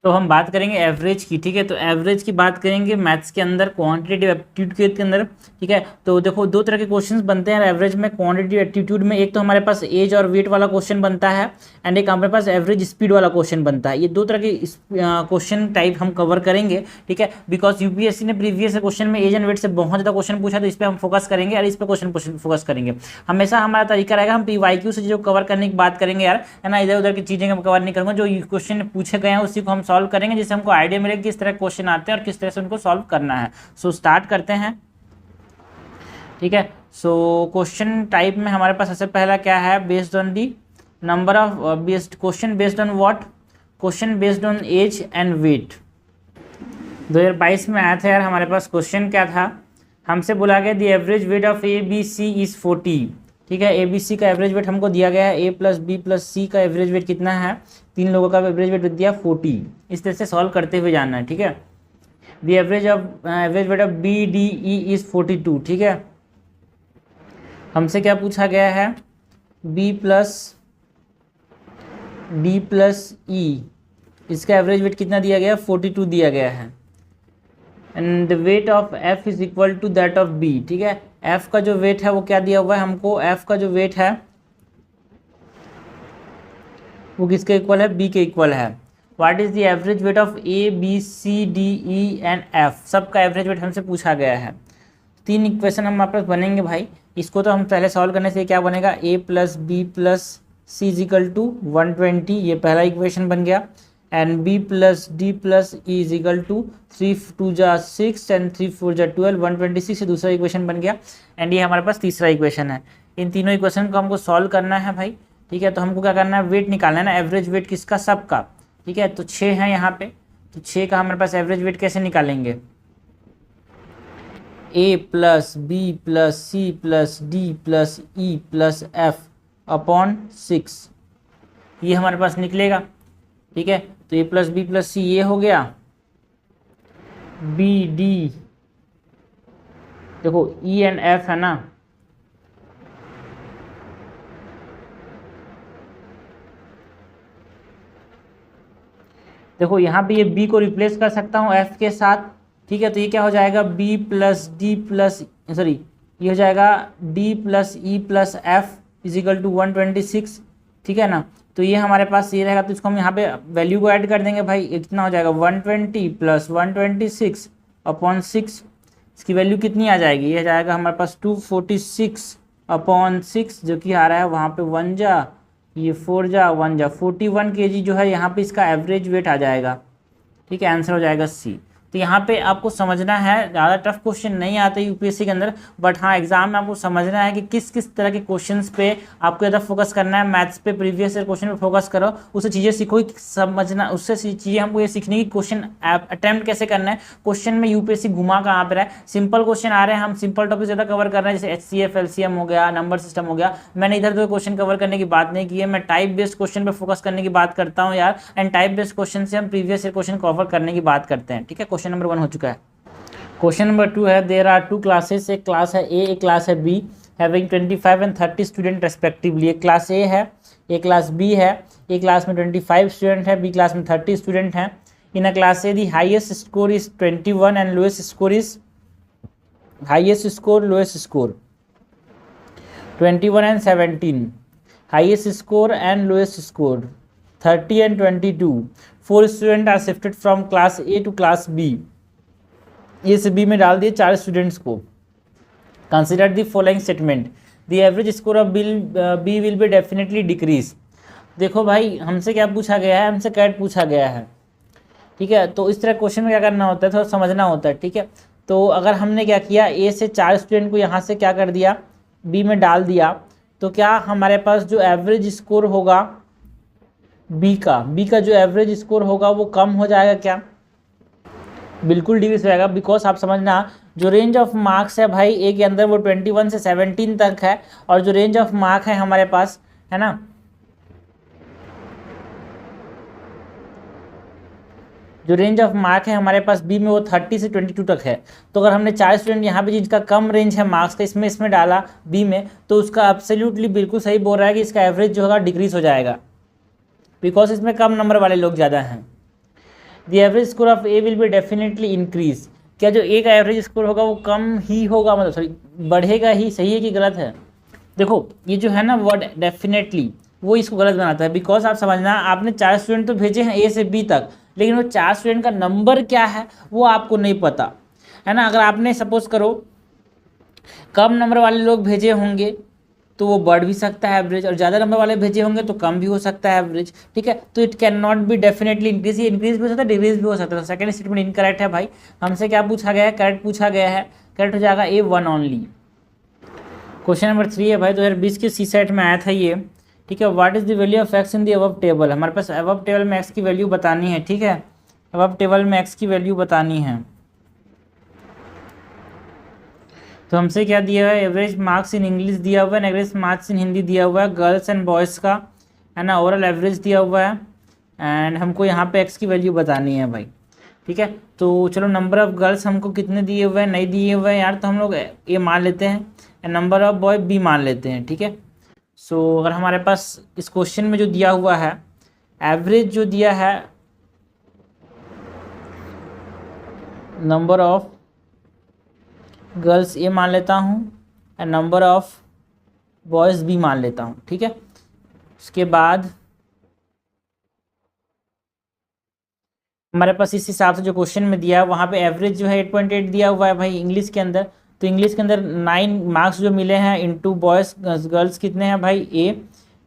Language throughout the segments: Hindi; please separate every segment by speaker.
Speaker 1: तो हम बात करेंगे एवरेज की, ठीक है। तो एवरेज की बात करेंगे मैथ्स के अंदर, क्वांटिटेटिव एप्टीट्यूड के अंदर, ठीक है। तो देखो दो तरह के क्वेश्चंस बनते हैं एवरेज में, क्वांटिटेटिव एप्टीट्यूड में। एक तो हमारे पास एज और वेट वाला क्वेश्चन बनता है, एंड एक हमारे पास एवरेज स्पीड वाला क्वेश्चन बनता है। ये दो तरह के क्वेश्चन टाइप हम कवर करेंगे, ठीक है। बिकॉज यूपीएससी ने प्रीवियस क्वेश्चन में एज एंड वेट से बहुत ज़्यादा क्वेश्चन पूछा, तो इस पर हम फोकस करेंगे और इस पर क्वेश्चन फोकस करेंगे। हमेशा हमारा तरीका रहेगा, हम पीवाईक्यू से जो कवर करने की बात करेंगे यार, है ना, इधर उधर की चीज़ें हम कवर नहीं करूँगा। जो क्वेश्चन पूछे गए हैं उसी को हम सॉल्व करेंगे, जिससे हमको आइडिया मिलेगा किस तरह क्वेश्चन आते हैं और किस तरह से उनको सॉल्व करना है। सो स्टार्ट करते हैं, ठीक है। सो क्वेश्चन टाइप में हमारे पास सबसे पहला क्या है, based on the number of based question based on what, question based on age and weight. 2022 में आया था यार हमारे पास। क्वेश्चन क्या था, हमसे बोला गया the average weight of A B C is 40, ठीक है। ए बी सी का एवरेज वेट हमको दिया गया है, ए प्लस बी प्लस सी का एवरेज वेट कितना है, तीन लोगों का एवरेज वेट दिया 40। इस तरह से सॉल्व करते हुए जाना है, ठीक है। The average weight of B D E is 42, ठीक है। हमसे क्या पूछा गया है, B plus D plus E, इसका एवरेज वेट कितना दिया गया है, 42 दिया गया है। And the weight of F is equal to that of B, ठीक है। एफ का जो वेट है वो क्या दिया हुआ है हमको, एफ का जो वेट है वो किसके इक्वल है, बी के इक्वल है। What is the average weight of A B C D E and F, सबका एवरेज वेट हमसे पूछा गया है। तीन इक्वेशन हमारे पास बनेंगे भाई, इसको तो हम पहले सॉल्व करने से क्या बनेगा, A plus B plus C is equal to 120, ये पहला इक्वेशन बन गया। And B plus D plus E is equal to 3 2 जा 6 एंड 3 4 जा 12, 126 से दूसरा इक्वेशन बन गया। एंड ये हमारे पास तीसरा इक्वेशन है। इन तीनों इक्वेशन को हमको सॉल्व करना है भाई, ठीक है। तो हमको क्या करना है, वेट निकालना है ना, एवरेज वेट किसका, सबका, ठीक है। तो 6 है यहाँ पे, तो 6 का हमारे पास एवरेज वेट कैसे निकालेंगे, A plus B plus C plus D plus E plus F upon 6, ये हमारे पास निकलेगा, ठीक है। तो A plus B plus C ये हो गया, बी डी, देखो ई एंड एफ है ना, देखो यहाँ पे ये b को रिप्लेस कर सकता हूँ f के साथ, ठीक है। तो ये क्या हो जाएगा, b plus D plus, sorry ये हो जाएगा d plus E plus F equal to 126, ठीक है ना। तो ये हमारे पास ये रहेगा, तो इसको हम यहाँ पे वैल्यू को ऐड कर देंगे भाई। ये कितना हो जाएगा, 120 प्लस 126 अपॉन 6, इसकी वैल्यू कितनी आ जाएगी, ये जाएगा हमारे पास 246 अपॉन 6, जो कि आ रहा है वहाँ पे 1 जा, ये 4 जा 1 जा 41 kg जो है यहाँ पे इसका एवरेज वेट आ जाएगा, ठीक है। आंसर हो जाएगा सी। तो यहाँ पे आपको समझना है, ज़्यादा टफ क्वेश्चन नहीं आते यूपीएससी के अंदर, बट हाँ एग्जाम में आपको समझना है कि किस किस तरह के क्वेश्चंस पे आपको ज़्यादा फोकस करना है। मैथ्स पे प्रीवियस ईयर क्वेश्चन पे फोकस करो, उससे चीज़ें सीखो, समझना, उससे चीज़ें हमको ये सीखने की क्वेश्चन अटैम्प्ट कैसे करना है, क्वेश्चन में यूपीएससी घुमा कहाँ पर है। सिंपल क्वेश्चन आ रहे हैं, हम सिंपल टॉपिक ज़्यादा कवर कर रहे हैं, जैसे HCF LCM हो गया, नंबर सिस्टम हो गया। मैंने इधर तो क्वेश्चन कवर करने की बात नहीं की है, मैं टाइप बेस्ड क्वेश्चन पे फोकस करने की बात करता हूँ यार। एंड टाइप बेस्ड क्वेश्चन से हम प्रीवियस ईयर क्वेश्चन कवर करने की बात करते हैं, ठीक है। क्वेश्चन नंबर 1 हो चुका है। क्वेश्चन नंबर 2 है, देयर आर 2 क्लासेस, एक क्लास है ए, एक क्लास है B, having 25 and 30 student respectively. एक क्लास ए है, एक क्लास बी है, एक क्लास में 25 स्टूडेंट है, बी क्लास में 30 स्टूडेंट हैं। In a class A the highest score is 21 and lowest score is, highest score lowest score 21 and 17, highest score and lowest score 30 and 22। 4 student are shifted from class A to class B, A से बी में डाल दिए 4 स्टूडेंट्स को। Consider the following statement, the average score of B will be definitely decrease. देखो भाई हमसे क्या पूछा गया है, हमसे कैट पूछा गया है, ठीक है। तो इस तरह क्वेश्चन में क्या करना होता है, थोड़ा समझना होता है, ठीक है। तो अगर हमने क्या किया, ए से 4 स्टूडेंट को यहाँ से क्या कर दिया, बी में डाल दिया, तो क्या हमारे पास जो एवरेज स्कोर होगा बी का जो एवरेज स्कोर होगा वो कम हो जाएगा क्या, बिल्कुल डिक्रीज हो जाएगा। बिकॉज आप समझना, जो रेंज ऑफ मार्क्स है भाई ए के अंदर वो 21 से 17 तक है, और जो रेंज ऑफ मार्क है हमारे पास, है ना, जो रेंज ऑफ मार्क है हमारे पास बी में वो 30 से 22 तक है। तो अगर हमने 4 स्टूडेंट यहाँ पे जिनका कम रेंज है मार्क्स का इसमें डाला बी में, तो उसका एब्सोल्युटली बिल्कुल सही बोल रहा है कि इसका एवरेज जो होगा डिक्रीज हो जाएगा, बिकॉज इसमें कम नंबर वाले लोग ज़्यादा हैं। The average score of A will be definitely increase. क्या जो ए का एवरेज स्कोर होगा वो कम ही होगा, मतलब सॉरी बढ़ेगा ही, सही है कि गलत है? देखो ये जो है ना वर्ड डेफिनेटली, वो इसको गलत बनाता है। बिकॉज आप समझना, आपने 4 स्टूडेंट तो भेजे हैं ए से बी तक, लेकिन वो 4 स्टूडेंट का नंबर क्या है वो आपको नहीं पता है ना। अगर आपने सपोज करो कम नंबर वाले लोग भेजे होंगे तो वो बढ़ भी सकता है एवरेज, और ज़्यादा नंबर वाले भेजे होंगे तो कम भी हो सकता है एवरेज, ठीक है। तो it can not be definitely increase, ये इंक्रीज भी हो सकता है, डिक्रीज भी हो सकता है। सेकंड स्टेटमेंट इनकरेक्ट है भाई। हमसे क्या पूछा गया है? करेक्ट पूछा गया है, करेक्ट हो जाएगा ए वन ओनली। क्वेश्चन नंबर 3 है भाई, 2020 के सी सेट में आया था ये, ठीक है। What is the value of x in the above table? हमारे पास अबव टेबल में एक्स की वैल्यू बतानी है, ठीक है। अबव टेबल में एक्स की वैल्यू बतानी है। तो हमसे क्या दिया है? एवरेज मार्क्स इन इंग्लिश दिया हुआ है, एवरेज मार्क्स इन हिंदी दिया हुआ है, गर्ल्स एंड बॉयज़ का, है ना, ओवरऑल एवरेज दिया हुआ है। एंड हमको यहाँ पे एक्स की वैल्यू बतानी है भाई, ठीक है। तो चलो नंबर ऑफ़ गर्ल्स हमको कितने दिए हुए हैं, नहीं दिए हुए हैं यार, तो हम लोग ए मान लेते हैं, and number of boy B मान लेते हैं, ठीक है। सो अगर हमारे पास इस क्वेश्चन में जो दिया हुआ है एवरेज जो दिया है नंबर ऑफ़ गर्ल्स ए मान लेता हूँ and number of boys B मान लेता हूँ, ठीक है। उसके बाद हमारे पास इस हिसाब से जो क्वेश्चन में दिया है वहाँ पे एवरेज जो है 8.8 दिया हुआ है भाई इंग्लिश के अंदर। तो इंग्लिश के अंदर 9 मार्क्स जो मिले हैं इंटू बॉयज़ गर्ल्स कितने हैं भाई ए,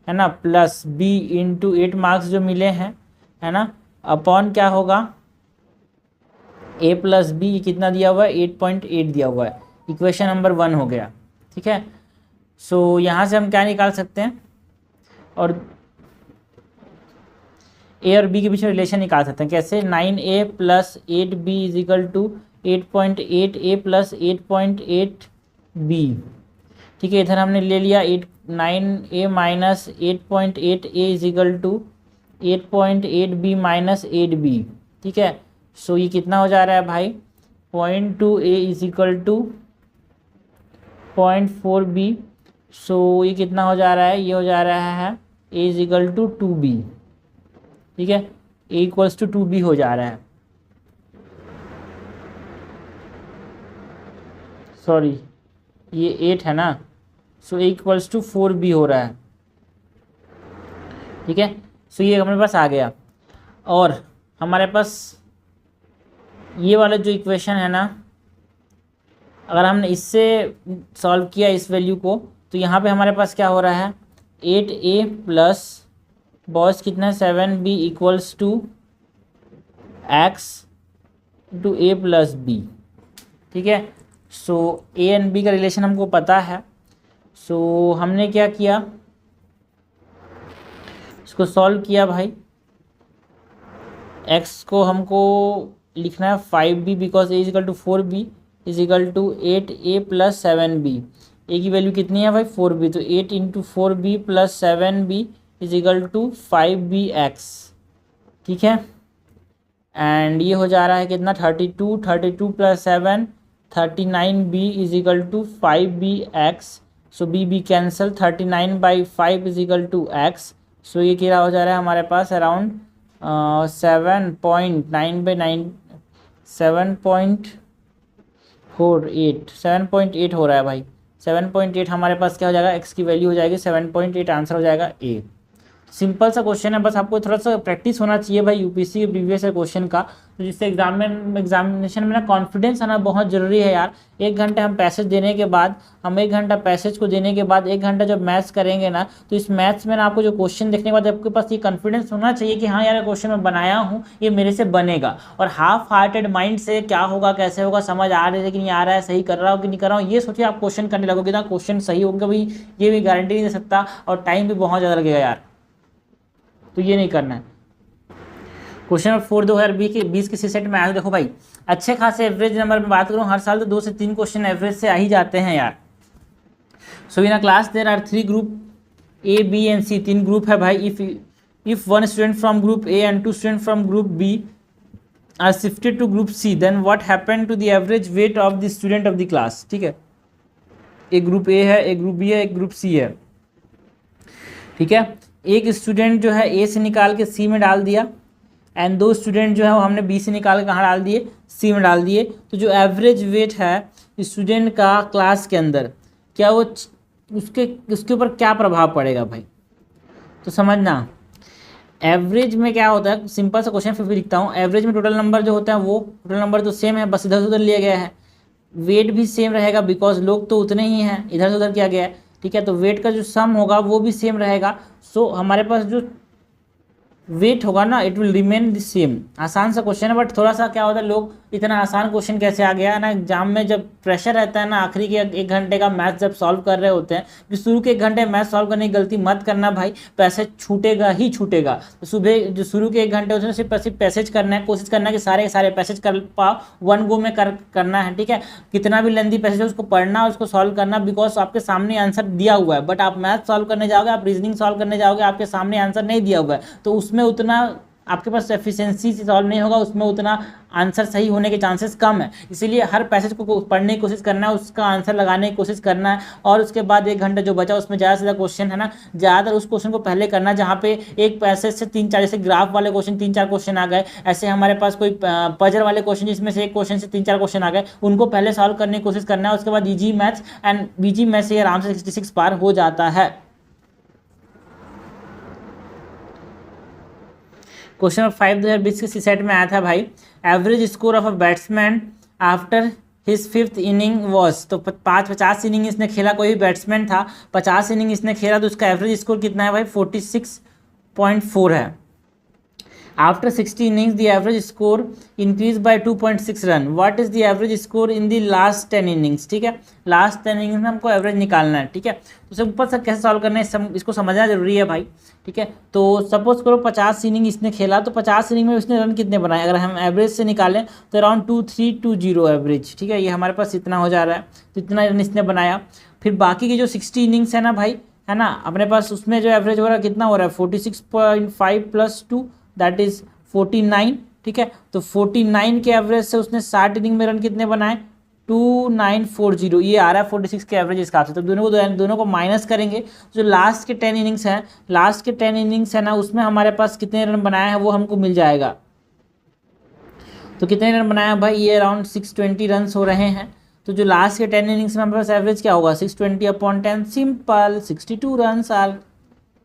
Speaker 1: है ना, प्लस बी इंटू 8 मार्क्स जो मिले हैं, है ना, अपॉन क्या होगा ए प्लस बी कितना दिया हुआ है 8.8 दिया हुआ है। इक्वेशन नंबर 1 हो गया, ठीक है। सो यहाँ से हम क्या निकाल सकते हैं, और ए और बी के बीच में रिलेशन निकाल सकते हैं कैसे? 9a plus 8b is equal to 8.8 A plus 8.8 B, ठीक है। इधर हमने ले लिया 9a minus 8.8 A is equal to 8.8 B minus 8b, ठीक है। सो ये कितना हो जा रहा है भाई 0.2 ए इज इक्वल टू 0.4 बी। सो ये कितना हो जा रहा है? ये हो जा रहा है ए इज इक्वल टू 2b, ठीक है। ए इक्वल्स टू 2b हो जा रहा है, सॉरी ये 8 है ना, सो ए इक्वल्स टू 4b हो रहा है, ठीक है। सो ये हमारे पास आ गया, और हमारे पास ये वाला जो इक्वेशन है ना, अगर हमने इससे सॉल्व किया इस वैल्यू को, तो यहाँ पे हमारे पास क्या हो रहा है 8a प्लस बॉयज़ कितना है 7b equals to X two A plus B, ठीक है। सो ए एंड बी का रिलेशन हमको पता है। सो हमने क्या किया, इसको सॉल्व किया भाई। एक्स को हमको लिखना है 5b because A is equal to 4b is equal to 8a plus 7b। A की वैल्यू कितनी है भाई 4b, तो 8 into 4b plus 7b is equal to 5bx, ठीक है। एंड ये हो जा रहा है कितना 32 plus 7 39b is equal to 5bx। So B cancel 39/5 is equal to x। So ये क्या हो जा रहा है हमारे पास अराउंड 7.9/9 7.8 हो रहा है भाई। 7.8 हमारे पास क्या हो जाएगा x की वैल्यू हो जाएगी 7.8, आंसर हो जाएगा ए। सिंपल सा क्वेश्चन है, बस आपको थोड़ा सा प्रैक्टिस होना चाहिए भाई यूपीएससी के प्रीवियस क्वेश्चन का, तो जिससे एग्जामिनेशन में ना कॉन्फिडेंस आना बहुत ज़रूरी है यार। 1 घंटे हम पैसेज देने के बाद, हम 1 घंटा पैसेज को देने के बाद 1 घंटा जब मैथ्स करेंगे ना, तो इस मैथ्स में ना आपको जो क्वेश्चन देखने के बाद आपके पास ये कॉन्फिडेंस होना चाहिए कि हाँ यार क्वेश्चन मैं बनाया हूँ, ये मेरे से बनेगा। और हाफ हार्टेड माइंड से क्या होगा कैसे होगा समझ आ रहा है कि नहीं आ रहा है, सही कर रहा हो कि नहीं कर रहा हूँ, ये सोचिए आप क्वेश्चन करने लगोगे ना, क्वेश्चन सही होगा भाई ये भी गारंटी नहीं दे सकता, और टाइम भी बहुत ज़्यादा लगेगा यार, तो ये नहीं करना है। क्वेश्चन नंबर 4 2020 के सेट में आया। देखो भाई अच्छे खासे एवरेज नंबर में बात करूँ, हर साल तो 2 से 3 क्वेश्चन एवरेज से आ ही जाते हैं यार। So in a class there are 3 group A B and C, 3 group है भाई। If 1 student from group A and 2 student from group B are shifted to group C, then what happen to the average weight of the student of the class, ठीक है। एक ग्रुप ए है, एक ग्रुप बी है, एक ग्रुप सी है, ठीक है। एक स्टूडेंट जो है ए से निकाल के सी में डाल दिया, एंड दो स्टूडेंट जो है वो हमने बी से निकाल के कहाँ डाल दिए, सी में डाल दिए। तो जो एवरेज वेट है स्टूडेंट का क्लास के अंदर, क्या वो उसके ऊपर क्या प्रभाव पड़ेगा भाई, तो समझना। एवरेज में क्या होता है, सिंपल सा क्वेश्चन फिर भी लिखता हूँ। एवरेज में टोटल नंबर जो होता है वो टोटल नंबर तो सेम है, बस इधर से उधर लिया गया है। वेट भी सेम रहेगा बिकॉज लोग तो उतने ही हैं, इधर से उधर किया गया है, ठीक है। तो वेट का जो सम होगा वो भी सेम रहेगा। सो हमारे पास जो वेट होगा ना, it will remain the same. आसान सा क्वेश्चन है, बट थोड़ा सा क्या होता है, लोग इतना आसान क्वेश्चन कैसे आ गया है ना एग्जाम में, जब प्रेशर रहता है ना आखिरी के 1 घंटे का मैथ जब सॉल्व कर रहे होते हैं, कि शुरू के 1 घंटे मैथ सॉल्व करने की गलती मत करना भाई, पैसेज छूटेगा ही छूटेगा। तो सुबह जो शुरू के 1 घंटे उसमें सिर्फ पैसेज करना है, कोशिश करना है कि सारे सारे पैसेज कर पाओ, वन गो में करना है, ठीक है। कितना भी लेंदी पैसेज है उसको पढ़ना, उसको सॉल्व करना, बिकॉज आपके सामने आंसर दिया हुआ है। बट आप मैथ सॉल्व करने जाओगे, आप रीजनिंग सॉल्व करने जाओगे, आपके सामने आंसर नहीं दिया हुआ है, तो उसमें उतना आपके पास एफिशिएंसी से सॉल्व नहीं होगा, उसमें उतना आंसर सही होने के चांसेस कम है। इसीलिए हर पैसेज को पढ़ने की कोशिश करना है, उसका आंसर लगाने की कोशिश करना है, और उसके बाद 1 घंटा जो बचा उसमें ज़्यादा से ज़्यादा क्वेश्चन है ना, ज़्यादातर उस क्वेश्चन को पहले करना जहाँ पे एक पैसेज से 3-4, जैसे ग्राफ वाले क्वेश्चन 3-4 क्वेश्चन आ गए, ऐसे हमारे पास कोई पजल वाले क्वेश्चन जिसमें से एक क्वेश्चन से 3-4 क्वेश्चन आ गए, उनको पहले सॉल्व करने की कोशिश करना है। उसके बाद ईजी मैथ्स एंड बीजी मैथ्स से आराम से 66 पार हो जाता है। क्वेश्चन नंबर 5 2020 के सीसेट में आया था भाई, average score of a batsman after his 5th inning was. तो 50 इनिंग इसने खेला, कोई भी बैट्समैन था 50 इनिंग इसने खेला, तो उसका एवरेज स्कोर कितना है भाई, 46.4 है। After 60 innings the average score increased by 2.6 run. What is the average score in the last 10 innings, ठीक है। लास्ट 10 innings में हमको एवरेज निकालना है, ठीक है। तो सिंपल सा कैसे सॉल्व करना है, इसको समझना जरूरी है भाई, ठीक है। तो सपोज करो 50 इनिंग इसने खेला, तो 50 इनिंग में इसने रन कितने बनाए, अगर हम एवरेज से निकालें तो अराउंड 2320 एवरेज, ठीक है। ये हमारे पास इतना हो जा रहा है, तो इतना रन इसने बनाया। फिर बाकी की जो 60 इनिंग्स है ना भाई, है ना, अपने पास उसमें जो एवरेज हो रहा है कितना हो रहा है, 46.5 + 2 दैट इज 49, ठीक है। तो 49 के एवरेज से उसने 60 इनिंग में रन कितने बनाए, 2940, ये आ रहा है 46 के एवरेज हिसाब से। तो दोनों को माइनस करेंगे, जो लास्ट के 10 इनिंग्स हैं, लास्ट के 10 इनिंग्स है ना, उसमें हमारे पास कितने रन बनाए हैं वो हमको मिल जाएगा। तो कितने रन बनाया भाई, ये अराउंड 620 रन हो रहे हैं। तो जो लास्ट के 10 इनिंग्स में हमारे पास एवरेज क्या होगा, 620/10, simple 62 run are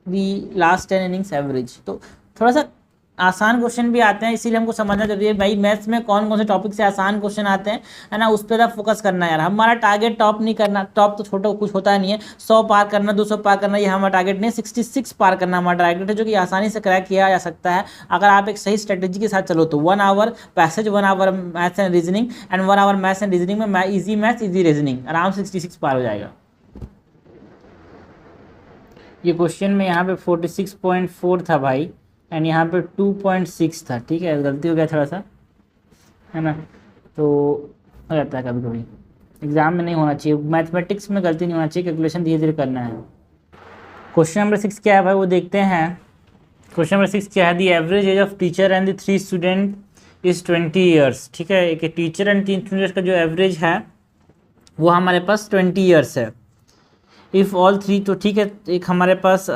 Speaker 1: the last 10 innings average. तो थोड़ा सा आसान क्वेश्चन भी आते हैं, इसीलिए हमको समझना जरूरी है भाई, मैथ्स में कौन कौन से टॉपिक से आसान क्वेश्चन आते हैं, है ना, उस पर फोकस करना है यार। हमारा टारगेट टॉप नहीं करना, टॉप तो छोटा कुछ होता नहीं है, 100 पार करना, 200 पार करना, ये हमारा टारगेट नहीं, 66 पार करना हमारा टारगेट है, जो कि आसानी से क्रैक किया जा सकता है अगर आप एक सही स्ट्रेटेजी के साथ चलो तो। 1 hour passage, 1 hour maths and reasoning, and 1 hour maths and reasoning में ईजी मैथ्स ईजी रीजनिंग, आराम से 66 पार हो जाएगा। ये क्वेश्चन में यहाँ पे 46.4 था भाई, एंड यहाँ पे 2.6 था, ठीक है, गलती हो गया थोड़ा सा, है ना। तो हो जाता है कभी कभी, एग्जाम में नहीं होना चाहिए, मैथमेटिक्स में गलती नहीं होना चाहिए, कैलकुलेशन धीरे धीरे करना है। क्वेश्चन नंबर 6 क्या है भाई, वो देखते हैं। क्वेश्चन नंबर 6 क्या है, the average age of teacher and the 3 student is 20 years, ठीक है। एक टीचर एंड 3 स्टूडेंट्स का जो एवरेज है वो हमारे पास 20 ईयर्स है। इफ़ ऑल 3, तो ठीक है, एक हमारे पास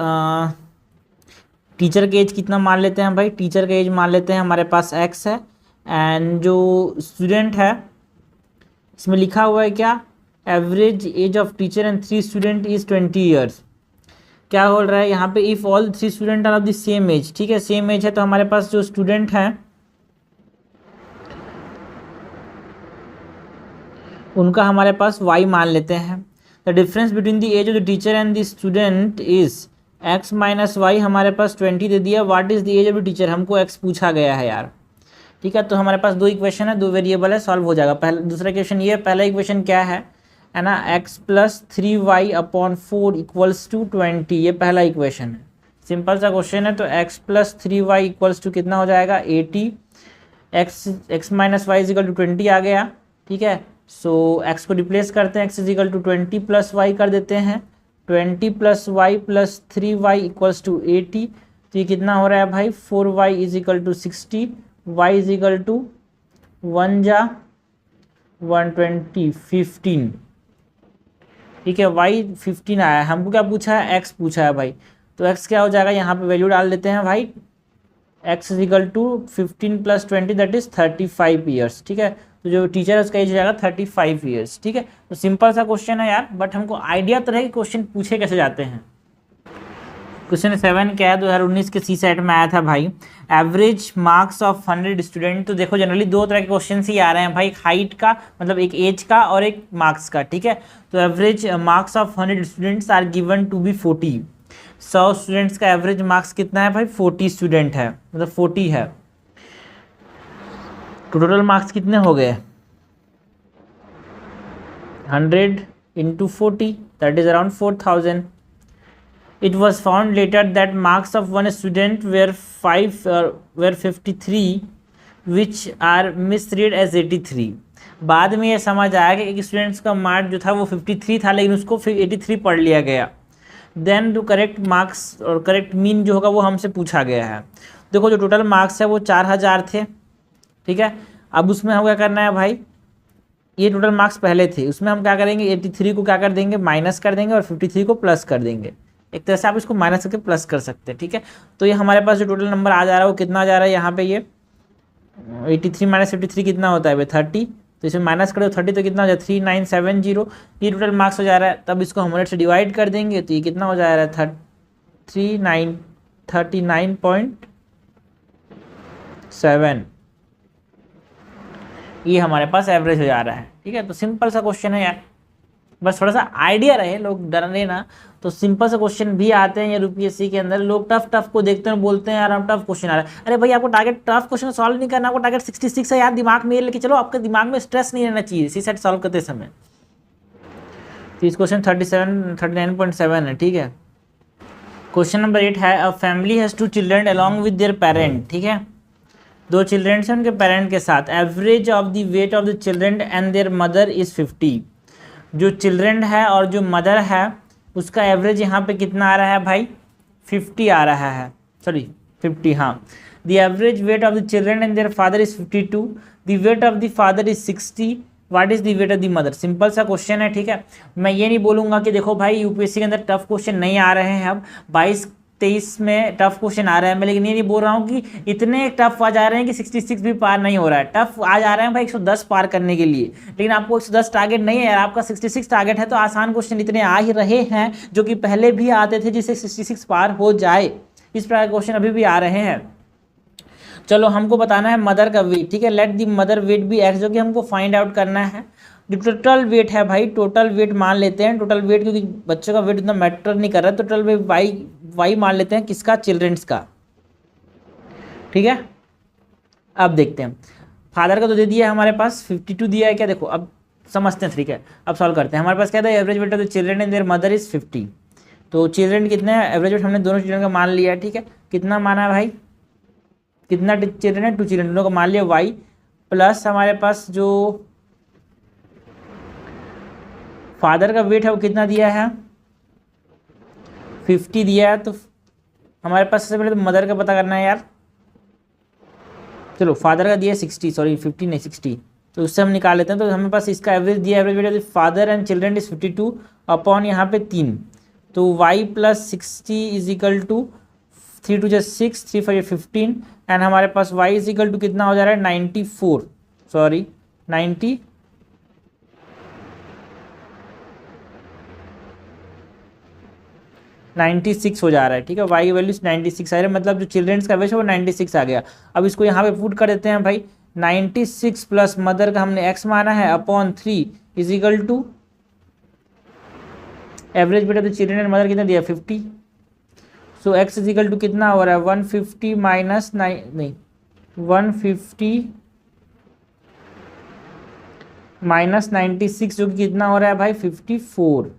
Speaker 1: टीचर का एज कितना मान लेते हैं भाई, टीचर का एज मान लेते हैं हमारे पास x है, एंड जो स्टूडेंट है इसमें लिखा हुआ है क्या, average age of teacher and 3 student is 20 years. क्या बोल रहा है यहाँ पे, if all 3 student are of the same age, ठीक है, सेम एज है, तो हमारे पास जो स्टूडेंट हैं उनका हमारे पास y मान लेते हैं। The difference between the age of the teacher and the student is x - y, हमारे पास 20 दे दिया। What is the age of the teacher, हमको x पूछा गया है यार, ठीक है। तो हमारे पास 2 इक्वेशन है, 2 वेरिएबल है, सॉल्व हो जाएगा। दूसरा इक्वेशन ये, पहला इक्वेशन क्या है ना, x + 3y/4 = 20, ये पहला इक्वेशन है, सिंपल सा क्वेश्चन है। तो x + 3y = कितना हो जाएगा, 80, x - y = 20 आ गया, ठीक है। सो x को रिप्लेस करते हैं, x = 20 + y कर देते हैं, 20 + y + 3y = 80, तो ये कितना हो रहा है भाई, 4y = 60, y = 1 × 120 15, ठीक है। y 15 आया है, हमको क्या पूछा है, x पूछा है भाई। तो x क्या हो जाएगा, यहाँ पे वैल्यू डाल देते हैं भाई, X is equal to 15 + 20 that is 35 years, ठीक है। तो जो टीचर है उसका एज हो जाएगा 35 ईयर्स, ठीक है। तो सिंपल सा क्वेश्चन है यार, बट हमको आइडिया तो है कि क्वेश्चन पूछे कैसे जाते हैं। क्वेश्चन 7 क्या है, 2019 के सी सेट में आया था भाई। Average marks of 100 student. तो देखो जनरली दो तरह के क्वेश्चन ही आ रहे हैं भाई, हाइट का मतलब एक एज का और एक मार्क्स का, ठीक है। तो average marks of 100 students are given to be 40। 100 students का एवरेज मार्क्स कितना है भाई, 40 स्टूडेंट है, मतलब 40 है। तो टोटल मार्क्स कितने हो गए, 100 × 40 that is around 4000। It was found later that marks of one student were 53, which are misread as 83। बाद में ये समझ आया कि एक स्टूडेंट्स का मार्क जो था वो 53 था, लेकिन उसको फिर 83 पढ़ लिया गया। देन जो करेक्ट मार्क्स और करेक्ट मीन जो होगा वो हमसे पूछा गया है। देखो जो टोटल मार्क्स है वो 4000 थे, ठीक है। अब उसमें हम क्या करना है भाई, ये टोटल मार्क्स पहले थे, उसमें हम क्या करेंगे, 83 को क्या कर देंगे, माइनस कर देंगे और 53 को प्लस कर देंगे। एक तरह से आप इसको माइनस करके प्लस कर सकते हैं, ठीक है। तो ये हमारे पास जो टोटल नंबर आ जा रहा है वो कितना आ जा रहा है यहाँ पे, ये 83 - 53 कितना होता है भाई 30। तो इसमें माइनस करो 30 तो कितना हो जाए 3970। ये टोटल मार्क्स हो जा रहा है। तब इसको हम 100 से डिवाइड कर देंगे तो ये कितना हो जा रहा है 39.7। ये हमारे पास एवरेज हो जा रहा है, ठीक है। तो सिंपल सा क्वेश्चन है यार, बस थोड़ा सा आइडिया रहे, लोग डरने ना। तो सिंपल से क्वेश्चन भी आते हैं ये यूपीएससी के अंदर। लोग टफ को देखते हैं, बोलते हैं यार हम टफ क्वेश्चन आ रहा है। अरे भाई आपको टारगेट टफ क्वेश्चन सॉल्व नहीं करना, आपको टारगेट 66 है यार दिमाग में, लेके चलो। आपके दिमाग में स्ट्रेस नहीं रहना चाहिए सी सेट सॉल्व करते समय। तो इस क्वेश्चन 39.7 है, ठीक है। क्वेश्चन नंबर 8 है, a family has 2 children along with their parent, ठीक है। 2 चिल्ड्रन हैं उनके पेरेंट के साथ। Average of the weight of the children and there mother is 50। जो चिल्ड्रन है और जो मदर है उसका एवरेज यहाँ पे कितना आ रहा है भाई, 50 आ रहा है, सॉरी 50, हाँ। The average weight of the children and their father is 52। The weight of the father is 60। What is the weight of the mother. Simple सा क्वेश्चन है, ठीक है। मैं ये नहीं बोलूँगा कि देखो भाई यूपीएससी के अंदर टफ क्वेश्चन नहीं आ रहे हैं, अब 22-23 में टफ क्वेश्चन आ रहे हैं। मैं लेकिन ये नहीं बोल रहा हूँ कि इतने टफ आ जा रहे हैं कि 66 भी पार नहीं हो रहा है। टफ आ जा रहे हैं भाई 110 पार करने के लिए, लेकिन आपको 110 टारगेट नहीं है यार, आपका 66 टारगेट है। तो आसान क्वेश्चन इतने आ ही रहे हैं जो कि पहले भी आते थे, जिससे 66 पार हो जाए। इस प्रकार क्वेश्चन अभी भी आ रहे हैं। चलो हमको बताना है मदर का वेट, ठीक है। Let the mother weight be X, जो कि हमको फाइंड आउट करना है। जो टोटल वेट है भाई, टोटल वेट मान लेते हैं, टोटल वेट क्योंकि बच्चों का वेट उतना मैटर नहीं कर रहा है। टोटल वेट वाई मान लेते हैं, किसका, चिल्ड्रंस का, ठीक है। अब देखते हैं, फादर का तो दे दिया है हमारे पास, 52 दिया है क्या, देखो अब समझते हैं, ठीक है। अब सॉल्व करते हैं। हमारे पास क्या था, average weight of the children and there mother is 50। तो चिल्ड्रन कितने हैं, एवरेज वेट हमने दोनों चिल्ड्रन का मान लिया है, ठीक है। कितना माना है भाई, कितना चिल्ड्रन है, 2 चिल्ड्रन, दोनों का मान लिया वाई, प्लस हमारे पास जो फादर का वेट है वो कितना दिया है, 50 दिया है। तो हमारे पास सबसे पहले तो मदर का पता करना है यार। चलो फादर का दिया 60, सॉरी 50 नहीं 60, तो उससे हम निकाल लेते हैं। तो हमें पास इसका एवरेज दिया, average weight of father and children is 52 upon यहाँ पे 3। तो y + 60 is equal to 3 × 6, 3 × 5 = 15 and हमारे पास y इज इक्वल टू कितना हो जा रहा है 94, सॉरी 96 हो जा रहा है, ठीक है। y की वैल्यू 96 आ रहा है, मतलब जो चिल्ड्रंस का वेट है वो 96 आ गया। अब इसको यहाँ पे पुट कर देते हैं भाई, 96 प्लस मदर का हमने x माना है upon 3 is equal to average weight of the children and mother कितना दिया 50। So x is equal to कितना हो रहा है 150 माइनस 96 जो कि कितना हो रहा है भाई 54,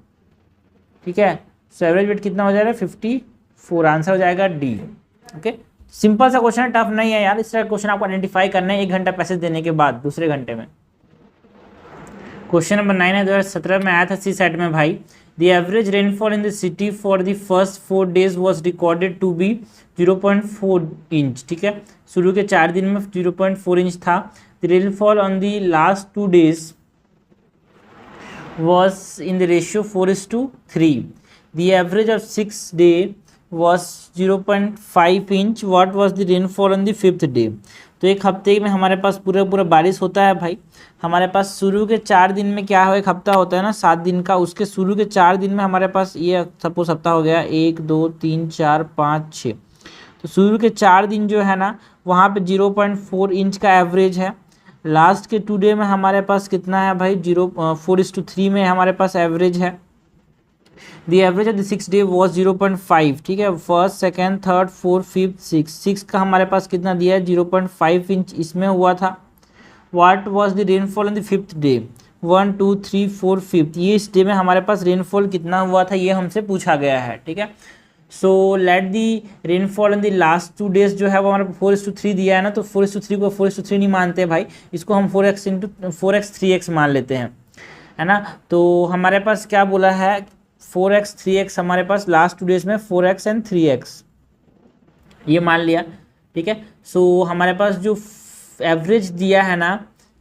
Speaker 1: ठीक है। सो एवरेज वेट कितना हो जा रहा है 54, आंसर हो जाएगा डी। ओके, सिंपल सा क्वेश्चन है, टफ नहीं है यार। इस तरह क्वेश्चन आपको आइडेंटिफाई करना है 1 घंटा पैसेज देने के बाद, दूसरे घंटे में। क्वेश्चन नंबर 9 है, 2017 में आया था सी सेट में भाई। The average rainfall in the city for the first 4 days was recorded to be 0.4 inch, ठीक है। शुरू के 4 दिन में 0.4 इंच था। The rainfall on the last 2 days was in the ratio 4:3. The average of 6 day was 0.5 inch. What was the rainfall on the 5th day. तो एक हफ्ते में हमारे पास पूरा पूरा बारिश होता है भाई. हमारे पास शुरू के 4 दिन में क्या हो, एक हफ्ता होता है ना 7 दिन का, उसके शुरू के 4 दिन में हमारे पास ये सपोज हफ्ता हो गया 1 2 3 4 5 6. तो शुरू के 4 दिन जो है ना वहाँ पे 0.4 इंच का एवरेज है. लास्ट के 2 डे में हमारे पास कितना है भाई 4:3 में हमारे पास एवरेज है. The average of the 6th day was 0.5. ठीक है, first second third fourth fifth six का हमारे पास कितना दिया है 0.5 इंच इसमें हुआ था. What was the rainfall on the 5th day 1 2 3 4 5. ये इस डे में हमारे पास रेनफॉल कितना हुआ था ये हमसे पूछा गया है. ठीक है, so let the rainfall in the last 2 days जो है वो हमारे 4:3 दिया है ना, तो 4:3 को 4:3 नहीं मानते भाई, इसको हम 4x 3x मान लेते हैं, है ना. तो हमारे पास क्या बोला है 4x 3x, हमारे पास लास्ट 2 डेज में 4x एंड 3x ये मान लिया. ठीक है, सो हमारे पास जो एवरेज दिया है ना,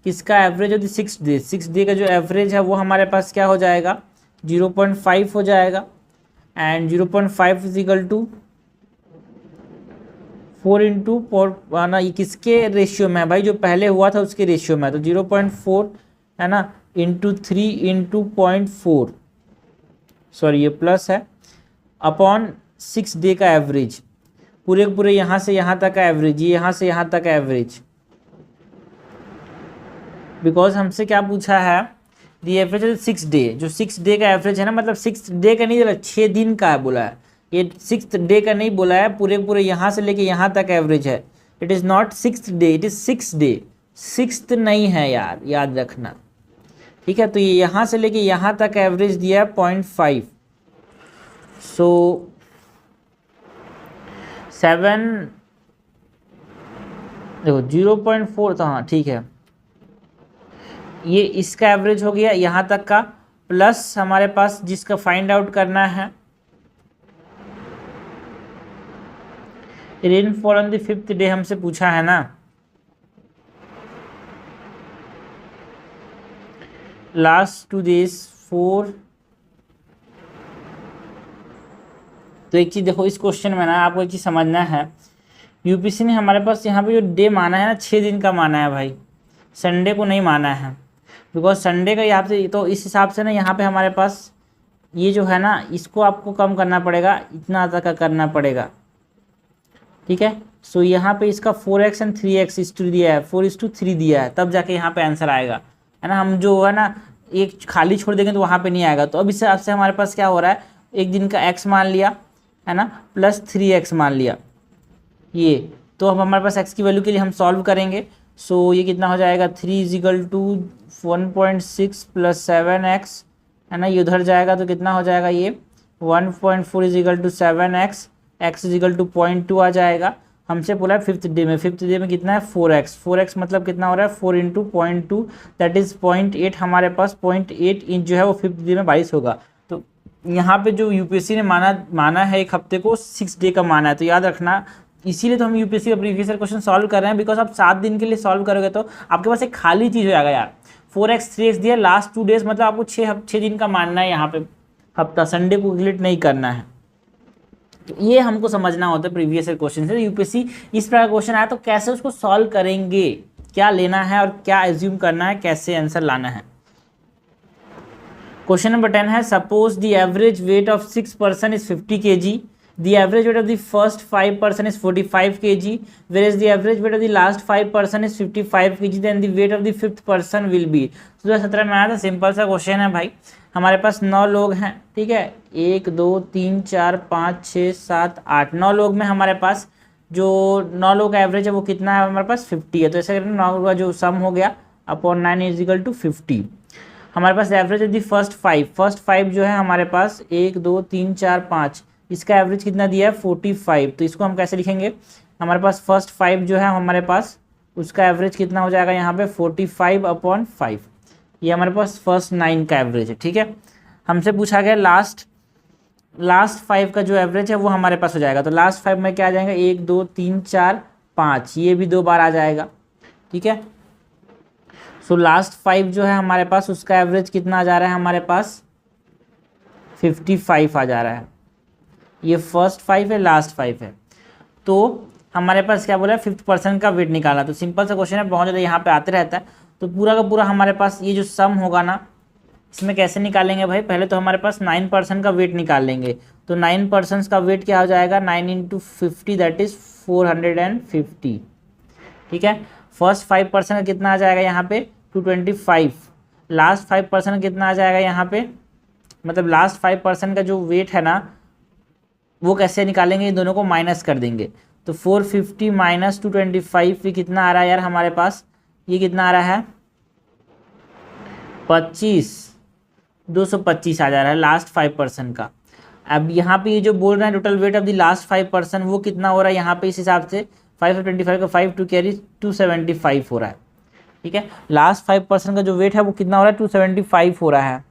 Speaker 1: किसका एवरेज होती 6 डे का जो एवरेज है वो हमारे पास क्या हो जाएगा 0.5 हो जाएगा. And 0.5 is equal to 4 into ना, ये किसके रेशियो में है भाई, जो पहले हुआ था उसके रेशियो में है. तो 0.4 है ना इंटू 3 इंटू 0.4, सॉरी ये प्लस है, अपॉन 6 डे का एवरेज, पूरे यहाँ से यहाँ तक का एवरेज, ये यहाँ से यहाँ तक का एवरेज. बिकॉज हमसे क्या पूछा है दी एवरेज ऑफ 6 डे, जो 6 डे का एवरेज है ना, मतलब 6 डे का नहीं बोला 6 दिन का बोला है, ये 6th डे का नहीं बोला है, पूरे यहाँ से लेके यहाँ तक एवरेज है. It is not 6th day, it is 6 day, 6th नहीं है यार, याद रखना. ठीक है, तो ये यहाँ से लेके यहाँ तक एवरेज दिया है 0.5. सो 7 देखो 0.4 था, हाँ ठीक है, ये इसका एवरेज हो गया यहाँ तक का, प्लस हमारे पास जिसका फाइंड आउट करना है rainfall on the 5th day हमसे पूछा है ना. Last 2 days 4. तो एक चीज़ देखो इस क्वेश्चन में ना आपको एक चीज़ समझना है, यूपीसी ने हमारे पास यहाँ पे जो डे माना है ना 6 दिन का माना है भाई, संडे को नहीं माना है. बिकॉज संडे का यहाँ से, तो इस हिसाब से ना यहाँ पे हमारे पास ये जो है ना इसको आपको कम करना पड़ेगा, इतना तक का करना पड़ेगा. ठीक है, सो यहाँ पे इसका 4x एंड 3x इस दिया है, 4:3 दिया है, तब जाके यहाँ पे आंसर आएगा, है ना. हम जो है ना एक खाली छोड़ देंगे तो वहाँ पे नहीं आएगा. तो अब इस हिसाब से हमारे पास क्या हो रहा है, एक दिन का x मान लिया है ना, प्लस 3x मान लिया ये. तो अब हमारे पास x की वैल्यू के लिए हम सॉल्व करेंगे. सो ये कितना हो जाएगा 3 इजिकल टू 1.6 प्लस 7x, है ना, ये उधर जाएगा तो कितना हो जाएगा ये 1.4 is equal to 7x, x is equal to 0.2 आ जाएगा. हमसे बोला है 5th डे में, 5th डे में कितना है 4x मतलब कितना हो रहा है 4 इंटू 0.2 दैट इज़ 0.8. हमारे पास 0.8 इंच जो है वो 5th डे में बारिश होगा. तो यहाँ पे जो यूपीएससी ने माना है एक हफ्ते को 6 डे का माना है, तो याद रखना. इसीलिए तो हम यूपीएससी का प्रीवियस ईयर क्वेश्चन सॉल्व कर रहे हैं, बिकॉज आप 7 दिन के लिए सॉल्व करोगे तो आपके पास एक खाली चीज़ हो जाएगा यार. 4x 3x दिया लास्ट 2 डेज, मतलब आपको 6 दिन का मानना है यहाँ पे, हफ्ता संडे को कैलकुलेट नहीं करना है. तो ये हमको समझना होता है प्रीवियस ईयर क्वेश्चन से. यूपीएससी इस प्रकार क्वेश्चन आया तो कैसे उसको सॉल्व करेंगे, क्या लेना है और क्या एज्यूम करना है, कैसे आंसर लाना है. क्वेश्चन नंबर 10 है, suppose the average weight of 6 person is 50 kg, the average weight of the first 5 person is 45 kg, whereas the average weight of the last 5 person is 55 kg, then the weight of the 5th person will be. 2017 में आया था, सिंपल सा क्वेश्चन है भाई. हमारे पास 9 लोग हैं, ठीक है, 1 2 3 4 5 6 7 8, 9 लोग में हमारे पास जो 9 लोग का एवरेज है वो कितना है हमारे पास 50 है. तो ऐसे करें 9 का जो सम हो गया अपॉन 9 इज इक्वल टू 50. हमारे पास एवरेज ऑफ दी फर्स्ट 5 जो है हमारे पास 1 2 3 4 5, इसका एवरेज कितना दिया है 45. तो इसको हम कैसे लिखेंगे, हमारे पास फर्स्ट 5 जो है हमारे पास उसका एवरेज कितना हो जाएगा यहाँ पे 45 अपॉन 5, ये हमारे पास फर्स्ट 9 का एवरेज है. ठीक है, हमसे पूछा गया लास्ट 5 का जो एवरेज है वो हमारे पास हो जाएगा. तो लास्ट 5 में क्या आ जाएगा 1 2 3 4 5, ये भी 2 बार आ जाएगा. ठीक है, सो लास्ट 5 जो है हमारे पास उसका एवरेज कितना आ जा रहा है हमारे पास 55 आ जा रहा है. ये फर्स्ट 5 है, लास्ट 5 है। तो हमारे पास क्या बोला है, 50% का वेट निकालना। तो सिंपल सा क्वेश्चन है, बहुत ज़्यादा यहाँ पे आते रहता है। तो पूरा का पूरा हमारे पास ये जो सम होगा ना, इसमें कैसे निकालेंगे भाई, पहले तो हमारे पास 9% का वेट निकाल लेंगे। तो 9% का वेट क्या हो जाएगा, 9 × 50 दैट इज़ 450। ठीक है, फर्स्ट 5% का कितना आ जाएगा यहाँ पे 225। लास्ट 5% का कितना आ जाएगा यहाँ पे, मतलब लास्ट 5% का जो वेट है ना, वो कैसे निकालेंगे, इन दोनों को माइनस कर देंगे। तो 450 माइनस 225 ये कितना आ रहा है यार हमारे पास, ये कितना आ रहा है 225 आ जा रहा है लास्ट 5% का। अब यहाँ पे ये जो बोल रहे हैं total weight of the last 5% वो कितना हो रहा है यहाँ पे, इस हिसाब से 525 का 5 टू कैरी 275 हो रहा है। ठीक है, लास्ट 5% का जो वेट है वो कितना हो रहा है 275 हो रहा है।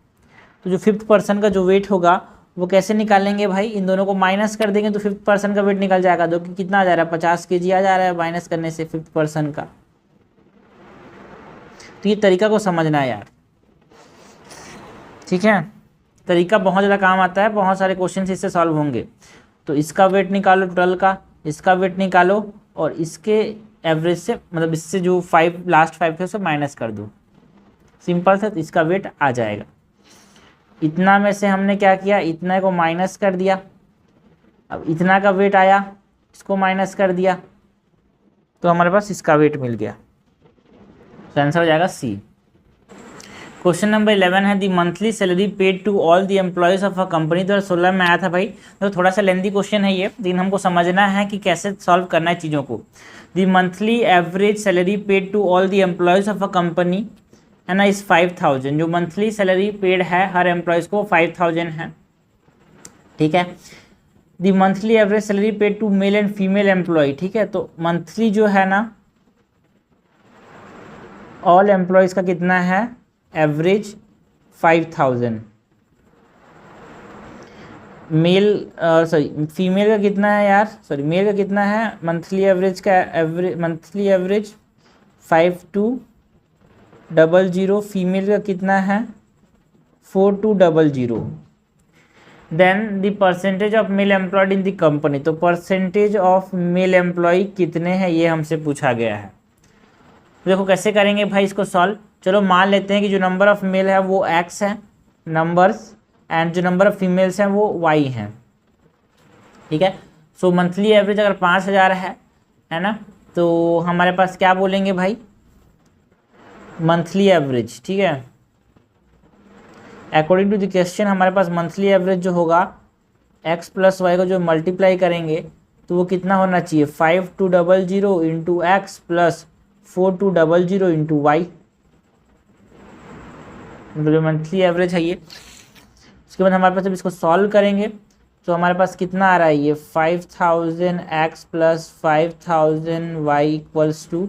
Speaker 1: तो जो 50% का जो वेट होगा वो कैसे निकालेंगे भाई, इन दोनों को माइनस कर देंगे तो 50% का वेट निकल जाएगा, जो कि कितना आ जा रहा है 50 kg आ जा रहा है माइनस करने से 50% का। तो ये तरीका को समझना है यार, ठीक है, तरीका बहुत ज़्यादा काम आता है, बहुत सारे क्वेश्चन इससे सॉल्व होंगे। तो इसका वेट निकालो टोटल का, इसका वेट निकालो और इसके एवरेज से, मतलब इससे जो लास्ट 5 है उसे माइनस कर दो, सिंपल से, तो इसका वेट आ जाएगा। इतना में से हमने क्या किया, इतना को माइनस कर दिया, अब इतना का वेट आया, इसको माइनस कर दिया, तो हमारे पास इसका वेट मिल गया। तो आंसर हो जाएगा सी। क्वेश्चन नंबर 11 है the monthly salary paid to all the employees of a company. तो 16 में आया था भाई, तो थोड़ा सा लेंदी क्वेश्चन है ये, लेकिन हमको समझना है कि कैसे सॉल्व करना है चीज़ों को। The monthly average salary paid to all the employees of a company है ना इस 5000। जो मंथली सैलरी पेड है हर एम्प्लॉयज़ को 5000 है। ठीक है, the monthly average salary paid to male and female employee. ठीक है, तो मंथली जो है ना ऑल एम्प्लॉयज़ का कितना है, एवरेज 5000। मेल सॉरी फीमेल का कितना है यार, सॉरी मेल का कितना है, मंथली एवरेज का मंथली एवरेज 5200, फीमेल का कितना है 4200। Then the percentage of male employed in the company. तो परसेंटेज ऑफ मेल एम्प्लॉय कितने हैं ये हमसे पूछा गया है। देखो कैसे करेंगे भाई इसको सॉल्व। चलो मान लेते हैं कि जो नंबर ऑफ़ मेल है वो x है नंबर्स, एंड जो नंबर ऑफ़ फीमेल्स हैं वो y हैं। ठीक है, सो मंथली एवरेज अगर 5000 है ना, तो हमारे पास क्या बोलेंगे भाई, मंथली एवरेज। ठीक है, अकॉर्डिंग टू द क्वेश्चन हमारे पास मंथली एवरेज जो होगा x प्लस वाई को जो मल्टीप्लाई करेंगे तो वो कितना होना चाहिए, 5200 into X plus 4200 into Y, मतलब जो मंथली एवरेज है ये। उसके बाद हमारे पास जब इसको सॉल्व करेंगे तो हमारे पास कितना आ रहा है, ये 5000x plus 5000y equals to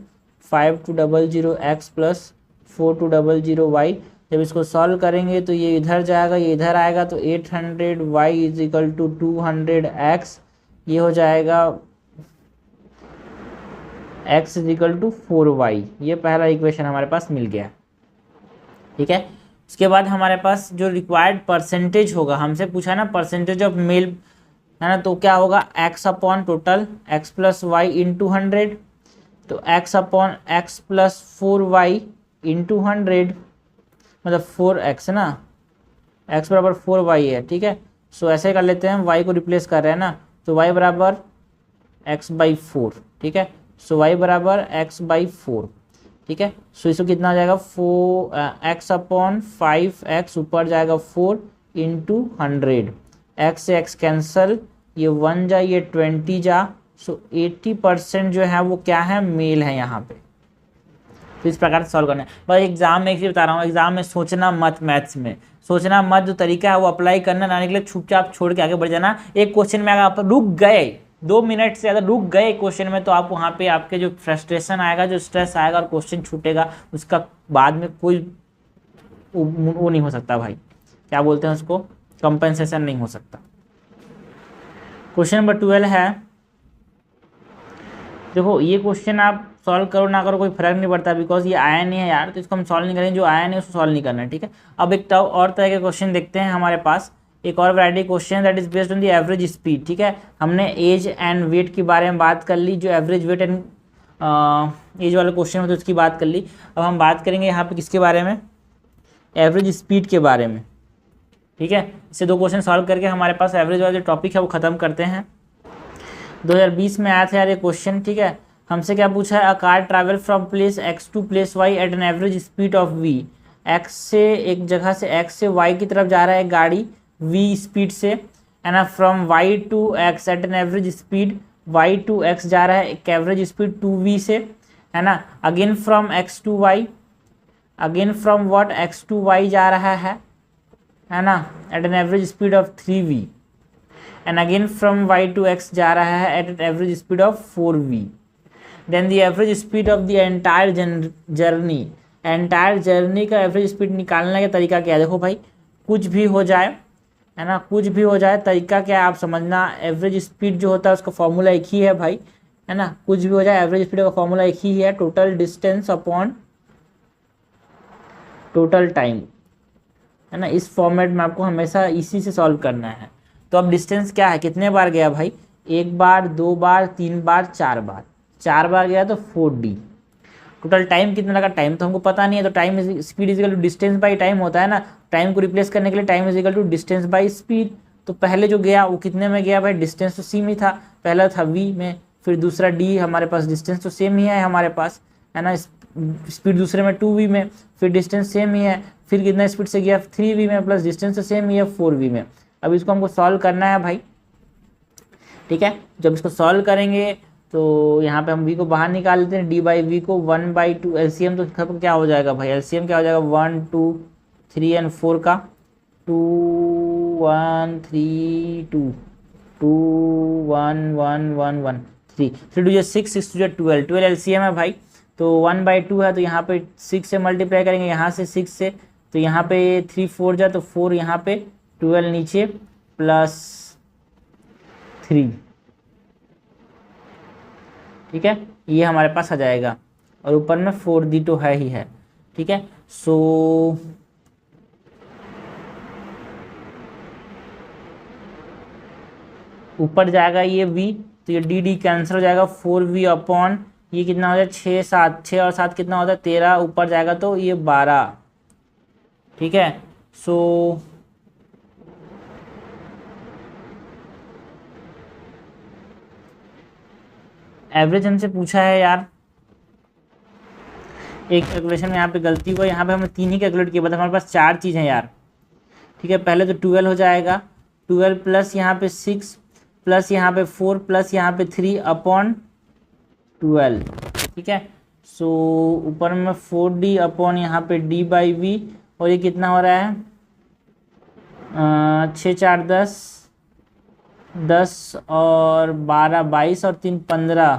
Speaker 1: 5200x plus 4200y। जब इसको सॉल्व करेंगे तो ये इधर जाएगा, ये इधर आएगा, तो 800y is equal to 200x, ये हो जाएगा x is equal to 4y। ये पहला इक्वेशन हमारे पास मिल गया। ठीक है, उसके बाद हमारे पास जो रिक्वायर्ड परसेंटेज होगा, हमसे पूछा ना परसेंटेज ऑफ मेल है ना, तो क्या होगा x upon total x plus Y into 100, तो x upon x plus 4y into 100, मतलब 4x ना, x बराबर 4y है। ठीक है, सो ऐसे कर लेते हैं, y को रिप्लेस कर रहे हैं ना, तो y बराबर x/4। ठीक है, सो y बराबर x/4। ठीक है, सो इसको कितना आ जाएगा, 4x अपॉन 5x, ऊपर जाएगा 4 इंटू 100, x से x कैंसल, ये 1 जा, ये 20 जा, सो 80% जो है वो क्या है, मेल है यहाँ पे। तो इस प्रकार से सॉल्व करना है। बस एग्जाम में एक चीज़ बता रहा हूँ, एग्जाम में सोचना मत, मैथ्स में सोचना मत, जो तरीका है वो अप्लाई करना, ना निकले चुपचाप छोड़ के आगे बढ़ जाना। एक क्वेश्चन में अगर आप रुक गए 2 मिनट से ज़्यादा रुक गए क्वेश्चन में, तो आप वहाँ पे आपके जो फ्रस्ट्रेशन आएगा, जो स्ट्रेस आएगा और क्वेश्चन छूटेगा, उसका बाद में कोई वो नहीं हो सकता भाई, क्या बोलते हैं उसको, कंपनसेशन नहीं हो सकता। क्वेश्चन नंबर 12 है, देखो ये क्वेश्चन आप सॉल्व करो ना करो कोई फर्क नहीं पड़ता, बिकॉज ये आया नहीं है यार, तो इसको हम सॉल्व नहीं करेंगे, जो आया नहीं उसको सॉल्व नहीं करना है। ठीक है, अब एक और तरह के क्वेश्चन देखते हैं हमारे पास। एक और variety question that is based on the average speed. ठीक है, हमने एज एंड वेट के बारे में बात कर ली, जो एवरेज वेट एंड एज वाले क्वेश्चन होते उसकी बात कर ली। अब हम बात करेंगे यहाँ पे किसके बारे में, एवरेज स्पीड के बारे में। ठीक है, इससे 2 क्वेश्चन सॉल्व करके हमारे पास एवरेज वाला जो टॉपिक है वो ख़त्म करते हैं। 2020 में आया था यार ये क्वेश्चन। ठीक है, हमसे क्या पूछा है, a car travel from place X to place Y at an average speed of V. X से, एक जगह से एक्स से वाई की तरफ जा रहा है गाड़ी वी स्पीड से, है ना, from Y to X at an average speed, Y to X जा रहा है एक एवरेज स्पीड 2v से, है ना। Again from X to Y, again from what X to Y जा रहा है ना, at an average speed of 3v, and again from y to x जा रहा है at an average speed of 4v। Then the average speed of the entire journey, entire journey का एवरेज स्पीड निकालने का तरीका क्या है। देखो भाई, कुछ भी हो जाए, है ना, कुछ भी हो जाए, तरीका क्या है आप समझना। एवरेज स्पीड जो होता है उसका फॉर्मूला एक ही है भाई, है ना, कुछ भी हो जाए एवरेज स्पीड का फॉर्मूला एक ही है, total distance upon total time, है ना। इस फॉर्मेट में आपको हमेशा इसी से सॉल्व करना है। तो अब डिस्टेंस क्या है, कितने बार गया भाई, 1 बार, 2 बार, 3 बार, 4 बार, 4 बार गया तो 4d। टोटल टाइम कितना लगा, टाइम तो हमको पता नहीं है, तो time speed is equal to distance by time होता है ना। टाइम को रिप्लेस करने के लिए time is equal to distance by speed. तो पहले जो गया वो कितने में गया भाई, डिस्टेंस तो सेम ही था, पहला था v में, फिर दूसरा d, हमारे पास डिस्टेंस तो सेम ही है हमारे पास, है ना। स्पीड दूसरे में 2v में, फिर डिस्टेंस सेम ही है, फिर कितना स्पीड से गया 3v में, प्लस डिस्टेंस तो सेम ही है 4v में। अब इसको हमको सॉल्व करना है भाई। ठीक है, जब इसको सॉल्व करेंगे तो यहाँ पे हम v को बाहर निकाल लेते हैं, d बाई वी को 1/2 एलसीएम, तो क्या हो जाएगा भाई, एलसीएम क्या हो जाएगा 1 2 3 एंड 4 का 2 1 3 2 2 1 1 1 1 3 3 2 6 6 2 12 12 एलसीएम है भाई। तो 1/2 है, तो यहाँ पे 6 से मल्टीप्लाई करेंगे, यहाँ से 6 से, तो यहाँ पे 3 4 जा तो 4 यहाँ पे, 12 नीचे प्लस 3। ठीक है, ये हमारे पास आ जाएगा, और ऊपर में 4d तो है ही है। ठीक है, सो ऊपर जाएगा ये v, तो ये dd कैंसिल हो जाएगा, 4v अपॉन ये कितना हो जाए 6 7, 6 और 7 कितना होता है 13, ऊपर जाएगा तो ये 12। ठीक है, सो एवरेज हमसे पूछा है यार। एक कैलकुलेशन में यहाँ पे गलती हुआ, यहाँ पे हमने 3 ही कैलकुलेट किया, मतलब हमारे पास 4 चीज़ हैं यार। ठीक है, पहले तो 12 हो जाएगा, 12 प्लस यहाँ पे 6 प्लस यहाँ पे 4 प्लस यहाँ पे 3 अपॉन 12। ठीक है, सो ऊपर में 4d अपॉन यहाँ पे d बाई वी, और ये कितना हो रहा है 6 4 10 10 और 12 22 और 3 15,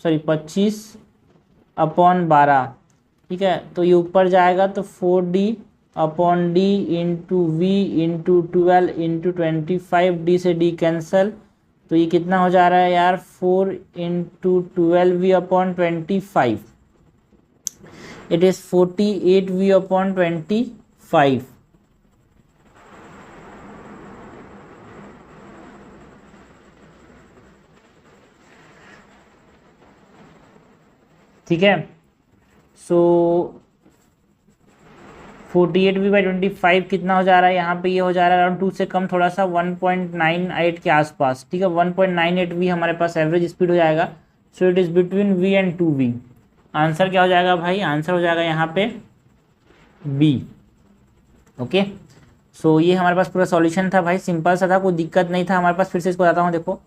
Speaker 1: सॉरी 25 अपॉन 12। ठीक है, तो ये ऊपर जाएगा तो 4d upon d into V into 12 into 25, d से d कैंसल, तो ये कितना हो जा रहा है यार 4 into 12v upon 25, it is 48v upon 25। ठीक है, सो 48v/25 कितना हो जा रहा है यहाँ पे, ये हो जा रहा है अराउंड 2 से कम थोड़ा सा, 1.98 के आसपास। ठीक है, 1.98v हमारे पास एवरेज स्पीड हो जाएगा। So it is between v and 2v। Answer क्या हो जाएगा भाई, आंसर हो जाएगा यहाँ पे b। ओके, सो ये हमारे पास पूरा सॉल्यूशन था भाई, सिंपल सा था, कोई दिक्कत नहीं था हमारे पास। फिर से इसको बताता हूँ, देखो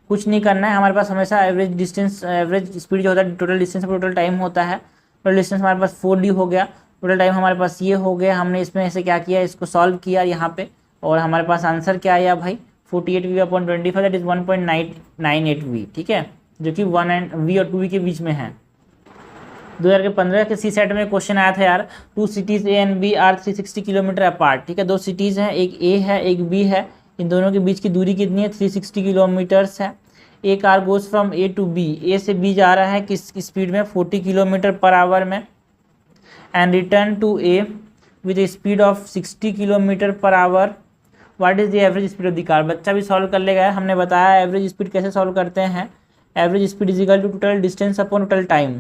Speaker 1: कुछ नहीं करना है, हमारे पास हमेशा एवरेज डिस्टेंस, एवरेज स्पीड जो होता है टोटल डिस्टेंस पर टोटल टाइम होता है। टोटल डिस्टेंस हमारे पास 4d हो गया, टोटल टाइम हमारे पास ये हो गया। हमने इसमें ऐसे क्या किया, इसको सॉल्व किया यहाँ पे, और हमारे पास आंसर क्या आया भाई 48v upon 25, that is 1.98v। ठीक है, जो कि 1 एंड v और 2v के बीच में है। 2015 के सी सेट में क्वेश्चन आया था यार, 2 cities A and B are 360 kilometre apart. ठीक है, 2 सिटीज़ हैं, एक A है एक B है, इन दोनों के बीच की दूरी कितनी है 360 किलोमीटर्स है। A car goes from A to B, A से B जा रहा है किस स्पीड में 40 किलोमीटर पर आवर में, and return to A with a speed of 60 kilometre per hour. What is the average speed of the car, बच्चा भी सॉल्व कर लेगा। हमने बताया एवरेज स्पीड कैसे सॉल्व करते हैं, average speed is equal to total distance upon total time,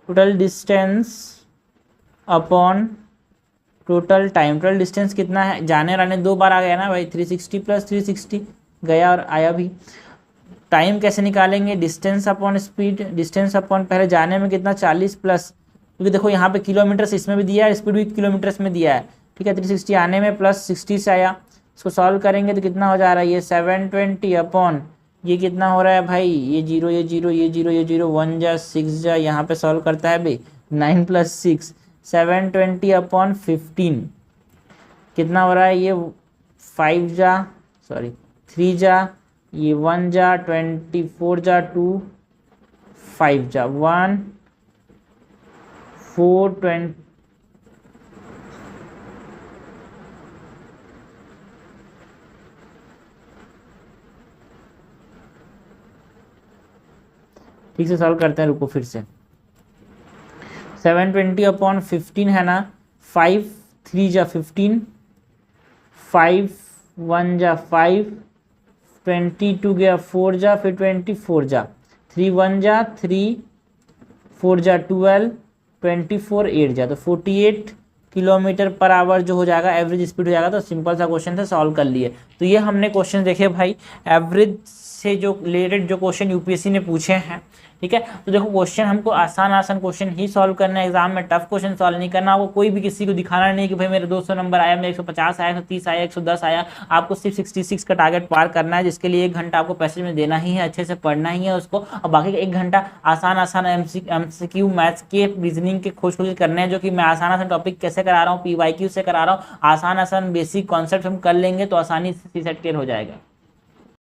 Speaker 1: total distance upon total time. Total distance कितना है, जाने और आने 2 बार आ गया ना भाई, 360 प्लस 360 गया और आया भी। टाइम कैसे निकालेंगे, distance upon speed, distance upon पहले जाने में कितना 40 प्लस, क्योंकि देखो यहाँ पे किलोमीटर्स इसमें भी दिया है, स्पीड भी किलोमीटर्स में दिया है, ठीक है। 360 आने में प्लस 60 से आया, इसको सॉल्व करेंगे तो कितना हो जा रहा है, ये 720 अपॉन ये कितना हो रहा है भाई, ये 0 ये 0 ये 0 ये 0 1 जा 6 जा, यहाँ पे सॉल्व करता है भाई 9 प्लस 6 720 अपॉन 15 कितना हो रहा है, ये 5 जा सॉरी 3 जा, ये 1 जा 24 जा 2 5 जा 1 4 20 ठीक से सॉल्व करते हैं, रुको फिर से। 720 अपॉन 15 है ना, 5 3 जा 15 5 1 जा 5 22 गया 4 जा, फिर 24 जा 3 1 जा 3 4 जा 12 24 8 जा, तो 48 किलोमीटर पर आवर जो हो जाएगा एवरेज स्पीड हो जाएगा। तो सिंपल सा क्वेश्चन था, सॉल्व कर लिए। तो ये हमने क्वेश्चन देखे भाई एवरेज से जो रिलेटेड जो क्वेश्चन यूपीएससी ने पूछे हैं, ठीक है। तो देखो क्वेश्चन हमको आसान क्वेश्चन ही सॉल्व करना है, एग्जाम में टफ क्वेश्चन सॉल्व नहीं करना। आपको कोई भी किसी को दिखाना नहीं कि भाई मेरे 200 नंबर आया, मेरे 150 आया, 130 आया, 110 आया। आपको सिर्फ 66 का टारगेट पार करना है, जिसके लिए 1 घंटा आपको पैसेज में देना ही है, अच्छे से पढ़ना ही है उसको, और बाकी का 1 घंटा आसान एमसीक्यू मैथ्स के रीजनिंग के खोज करने हैं, जो कि मैं आसान टॉपिक कैसे करा रहा हूँ, पीवाईक्यू से करा रहा हूँ। आसान बेसिक कॉन्सेप्ट हम कर लेंगे तो आसानी से सीसेट क्लियर हो जाएगा।